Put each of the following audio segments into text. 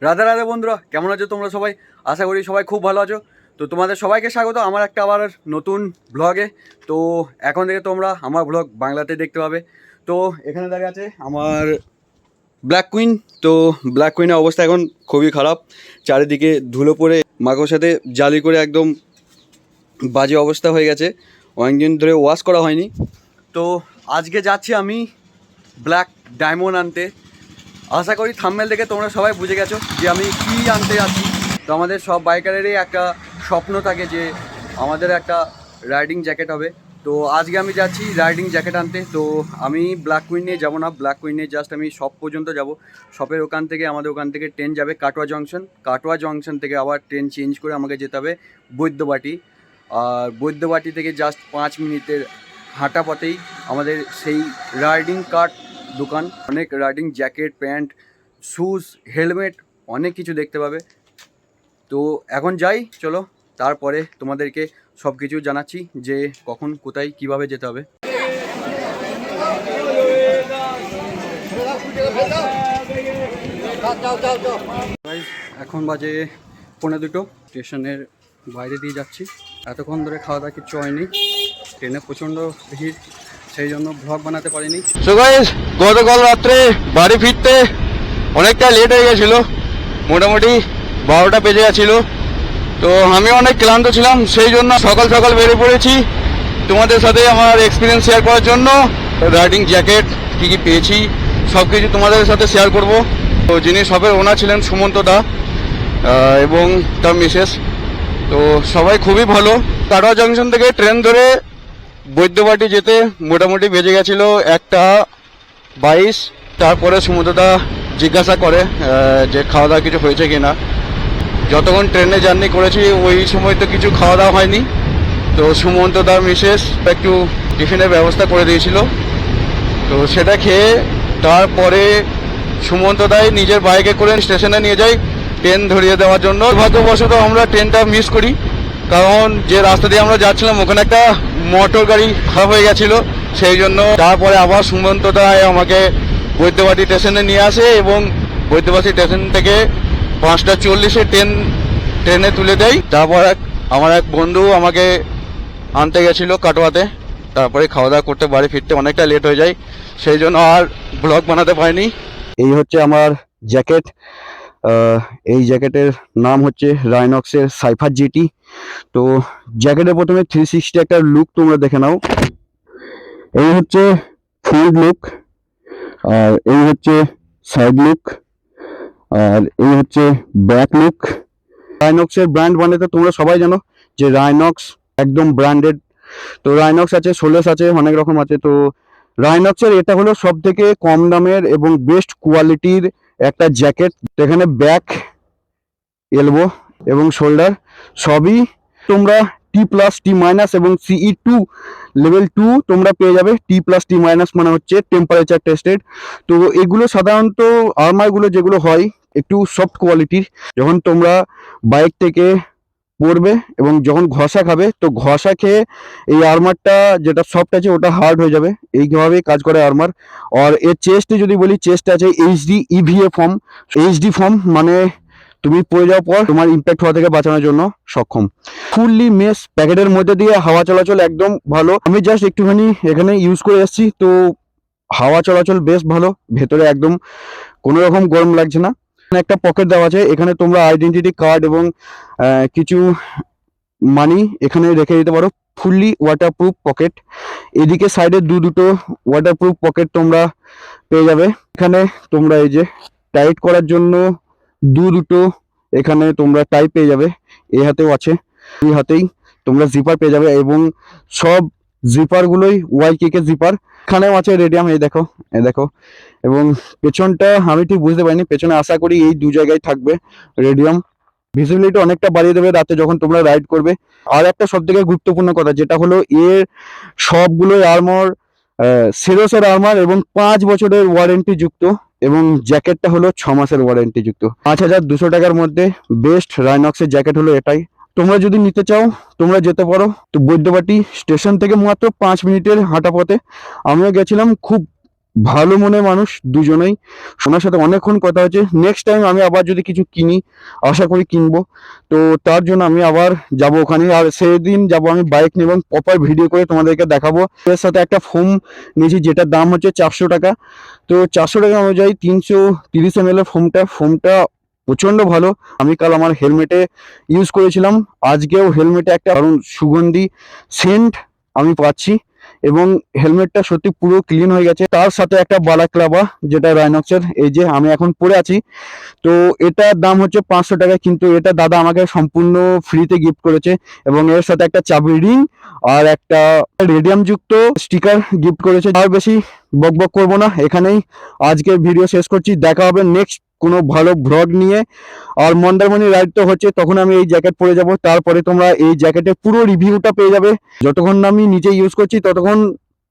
রাধে রাধে বন্ধুরা, কেমন আছো তোমরা সবাই? আশা করি সবাই খুব ভালো আছো। তো তোমাদের সবাইকে স্বাগত আমার একটা আবার নতুন ব্লগে। তো এখন থেকে তোমরা আমার ব্লগ বাংলাতে দেখতে পাবে। তো এখানে দাঁড়িয়ে আছে আমার ব্ল্যাক কুইন। তো ব্ল্যাক কুইনের অবস্থা এখন খুবই খারাপ, চারিদিকে ধুলো পড়ে মাকড়সাতে জালি করে একদম বাজে অবস্থা হয়ে গেছে। অনেকদিন ধরে ওয়াশ করা হয়নি। তো আজকে যাচ্ছি আমি ব্ল্যাক ডায়মন্ড আনতে। আশা করি থাম্বনেল দেখে তোমরা সবাই বুঝে গেছো যে আমি কী আনতে যাচ্ছি। তো আমাদের সব বাইকারেরই একটা স্বপ্ন থাকে যে আমাদের একটা রাইডিং জ্যাকেট হবে। তো আজকে আমি যাচ্ছি রাইডিং জ্যাকেট আনতে। তো আমি ব্ল্যাক কুইন নিয়ে যাবো না, ব্ল্যাক কুইন নিয়ে জাস্ট আমি শপ পর্যন্ত যাব। শপের ওখান থেকে আমাদের ওখান থেকে ট্রেন যাবে কাটোয়া জংশন থেকে আবার ট্রেন চেঞ্জ করে আমাকে যেতে হবে বৈদ্যবাটি। আর বৈদ্যবাটি থেকে জাস্ট 5 মিনিটের হাঁটা পথেই আমাদের সেই রাইডিং কার্ট দোকান। অনেক riding jacket, pant, shoes, helmet অনেক কিছু দেখতে পাবে। তো এখন যাই, চলো, তারপরে তোমাদেরকে সব কিছু জানাচ্ছি যে কখন কোথায় কিভাবে যেতে হবে। এখন বাজে 1:45, স্টেশনের বাইরে দিয়ে যাচ্ছি। এতক্ষণ ধরে খাওয়া দাওয়া কিচ্ছু হয়নি, ট্রেনে প্রচণ্ড ভিড়, সেই জন্য ব্লগ বানাতে পারিনি। সো গাইস, গতকাল রাত্রে বাড়ি ফিরতে অনেকটা লেট হয়ে গেছিলো, মোটামুটি 12টা বেজে গেছিলো। তো আমি অনেক ক্লান্ত ছিলাম, সেই জন্য সকাল সকাল বেরিয়ে পড়েছি তোমাদের সাথে আমার এক্সপিরিয়েন্স শেয়ার করার জন্য। রাইডিং জ্যাকেট কী কী পেয়েছি সব কিছু তোমাদের সাথে শেয়ার করব। তো যিনি শপের ওনার ছিলেন সুমন্ত দা এবং তার মিসেস, তো সবাই খুবই ভালো। কাটোয়া জংশন থেকে ট্রেন ধরে বৈদ্যবাটি যেতে মোটামুটি বেজে গেছিলো 1:22। তারপরে সুমন্তদা জিজ্ঞাসা করে যে খাওয়া দাওয়া কিছু হয়েছে কিনা। যতক্ষণ ট্রেনে জার্নি করেছি ওই সময় তো কিছু খাওয়া দাওয়া হয়নি। তো সুমন্তদার মিসেস একটু টিফিনের ব্যবস্থা করে দিয়েছিল, তো সেটা খেয়ে তারপরে সুমন্তদাই নিজের বাইকে করে স্টেশনে নিয়ে যায় ট্রেন ধরিয়ে দেওয়ার জন্য। দুর্ভাগ্যবশত আমরা ট্রেনটা মিস করি, কারণ যে রাস্তা দিয়ে আমরা যাচ্ছিলাম ওখানে একটা মোটর গাড়ি খারাপ হয়ে গেছিলো, সেই জন্য। তারপরে আবার সুমন্তদাই আমাকে বৈদ্যবাটি স্টেশনে নিয়ে আসে এবং বৈদ্যবাটি স্টেশন থেকে 5:40-এ ট্রেনে তুলে দেয়। তারপর আমার এক বন্ধু আমাকে আনতে গেছিলো কাটোয়াতে। তারপরে খাওয়া দাওয়া করতে বাড়ি ফিরতে অনেকটা লেট হয়ে যায়, সেই জন্য আর ব্লগ বানাতে পারিনি। এই হচ্ছে আমার জ্যাকেট। এই জ্যাকেটের নাম হচ্ছে রাইনক্সের সাইফার জিটি। তো জ্যাকেটের প্রথমে 360 একটা লুক তোমরা দেখে নাও। এই হচ্ছে ফ্রন্ট লুক, আর এই হচ্ছে সাইড লুক, আর এই হচ্ছে ব্যাক লুক। রাইনক্সের ব্র্যান্ড মানে তো তোমরা সবাই জানো যে রাইনক্স একদম ব্র্যান্ডেড। তো রাইনক্স আছে, সোলেস আছে, অনেক রকম আছে। তো রাইনক্সের এটা হলো সব থেকে কম দামের এবং বেস্ট কোয়ালিটির একটা জ্যাকেট। এখানে ব্যাক, এলবো এবং শোল্ডার সবই তোমরা T+T- এবং CE2 লেভেল 2 তোমরা পেয়ে যাবে। T+T- মানে হচ্ছে টেম্পারেচার টেস্টেড। তো এগুলো সাধারণত আর্মারগুলো যেগুলো হয় একটু সফট কোয়ালিটির। যখন তোমরা বাইক থেকে পড়বে এবং যখন ঘষা খাবে, তো ঘষা খেয়ে এই আর্মারটা যেটা সফট আছে ওটা হার্ড হয়ে যাবে। এইভাবেই কাজ করে আর্মার। আর এর চেস্টে যদি বলি, চেস্টে আছে HD EVA form. HD form মানে তুমি পড়ে যাওয়ার পর তোমার ইম্প্যাক্ট হওয়া থেকে বাঁচানোর জন্য সক্ষম। ফুললি মেশ প্যাকেটের মধ্যে দিয়ে হাওয়া চলাচল একদম ভালো। আমি জাস্ট একটুখানি এখানে ইউজ করে এসেছি, তো হাওয়া চলাচল বেশ ভালো, ভেতরে একদম কোনো রকম গরম লাগছে না। একটা পকেট দেওয়া আছে, এখানে তোমরা আইডেন্টিটি কার্ড এবং কিছু মানি এখানে রেখে দিতে পারো। Fully waterproof pocket. এদিকে সাইডে দুটো ওয়াটারপ্রুফ পকেট তোমরা পেয়ে যাবে। এখানে তোমরা এই যে টাইট করার জন্য দুটো এখানে তোমরা টাই পেয়ে যাবে। এই হাতেও আছে, এই হাতেই তোমরা জিপার পেয়ে যাবে এবং সব জিপার গুলোই ওয়াইকেকে জিপার। এখানেও আছে রেডিয়াম, এই দেখো, এই দেখো। এবং পেছনটা আমি ঠিক বুঝতে পারিনি, পেছনে আশা করি এই দু জায়গায় থাকবে রেডিয়াম। ভিজিবিলিটি অনেকটা বাড়িয়ে দেবে রাতে যখন তোমরা রাইড করবে। আর একটা সব থেকে গুরুত্বপূর্ণ কথা যেটা হলো, এর সবগুলোই আর্মার সেরোসের আর্মার এবং 5 বছরের ওয়ারেন্টি যুক্ত, এবং জ্যাকেটটা হলো 6 মাসের ওয়ারেন্টি যুক্ত। 5,200 টাকার মধ্যে বেস্ট রাইনক্সের জ্যাকেট হলো এটাই। তোমরা যদি নিতে চাও তোমরা যেতে পারো। তো বৈদ্যবাটি স্টেশন থেকে মাত্র 5 মিনিটের হাঁটা পথে। আমিও গেছিলাম, খুব ভালো মনের মানুষ দুজনেই। ওনার সাথে অনেকক্ষণ কথা হয়েছে। নেক্সট টাইম আমি আবার যদি কিছু কিনি, আশা করি কিনবো, তো তার জন্য আমি আবার যাব ওখানে। আর সেদিন যাব আমি বাইক নিয়ে এবং প্রপার ভিডিও করে তোমাদেরকে দেখাবো। এর সাথে একটা ফোম নিয়েছি যেটার দাম হচ্ছে 400 টাকা। তো 400 টাকা অনুযায়ী 330 ml এর ফোমটা প্রচন্ড ভালো। আমি কাল আমার হেলমেটে ইউজ করেছিলাম, আজকেও হেলমেটে একটা দারুণ সুগন্ধি সেন্ট আমি পাচ্ছি এবং হেলমেটটা সত্যি পুরো ক্লিন হয়ে গেছে। তার সাথে একটা বালাক্লাবা যেটা রাইনক্সের, এই যে আমি এখন পরে আছি, তো এটার দাম হচ্ছে 500 টাকা, কিন্তু এটা দাদা আমাকে সম্পূর্ণ ফ্রিতে গিফট করেছে এবং এর সাথে একটা চাবি রিং আর একটা রেডিয়াম যুক্ত স্টিকার গিফট করেছে। আর বেশি বকবক করবো না, এখানেই আজকের ভিডিও শেষ করছি। দেখা হবে নেক্সট কোনো ভালো ভ্লগ নিয়ে। আর মন্দারমণি রাইড তো হচ্ছে, তখন আমি এই জ্যাকেট পরে যাব, তারপরে তোমরা এই জ্যাকেটের পুরো রিভিউটা পেয়ে যাবে। যতক্ষণ না আমি নিজে ইউজ করছি ততক্ষণ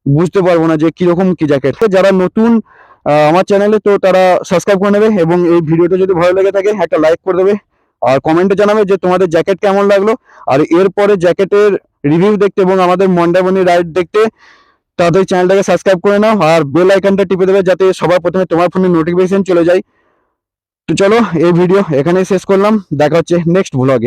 বুঝতে পারবো না যে কিরকম কি জ্যাকেট। যারা নতুন আমার চ্যানেলে, তো তারা সাবস্ক্রাইব করে নেবে এবং এই ভিডিওটা যদি ভালো লেগে থাকে একটা লাইক করে দেবে আর কমেন্টে জানাবে যে তোমাদের জ্যাকেট কেমন লাগলো। আর এরপরে জ্যাকেটের রিভিউ দেখতে এবং আমাদের মন্দারমণি রাইড দেখতে তাদের চ্যানেলটাকে সাবস্ক্রাইব করে নাও আর বেল আইকনটা টিপে দেবে যাতে সবার প্রথমে তোমার ফোনে নোটিফিকেশন চলে যায়। তো চলো এই ভিডিও এখানেই শেষ করলাম, দেখা হচ্ছে নেক্সট ব্লগে।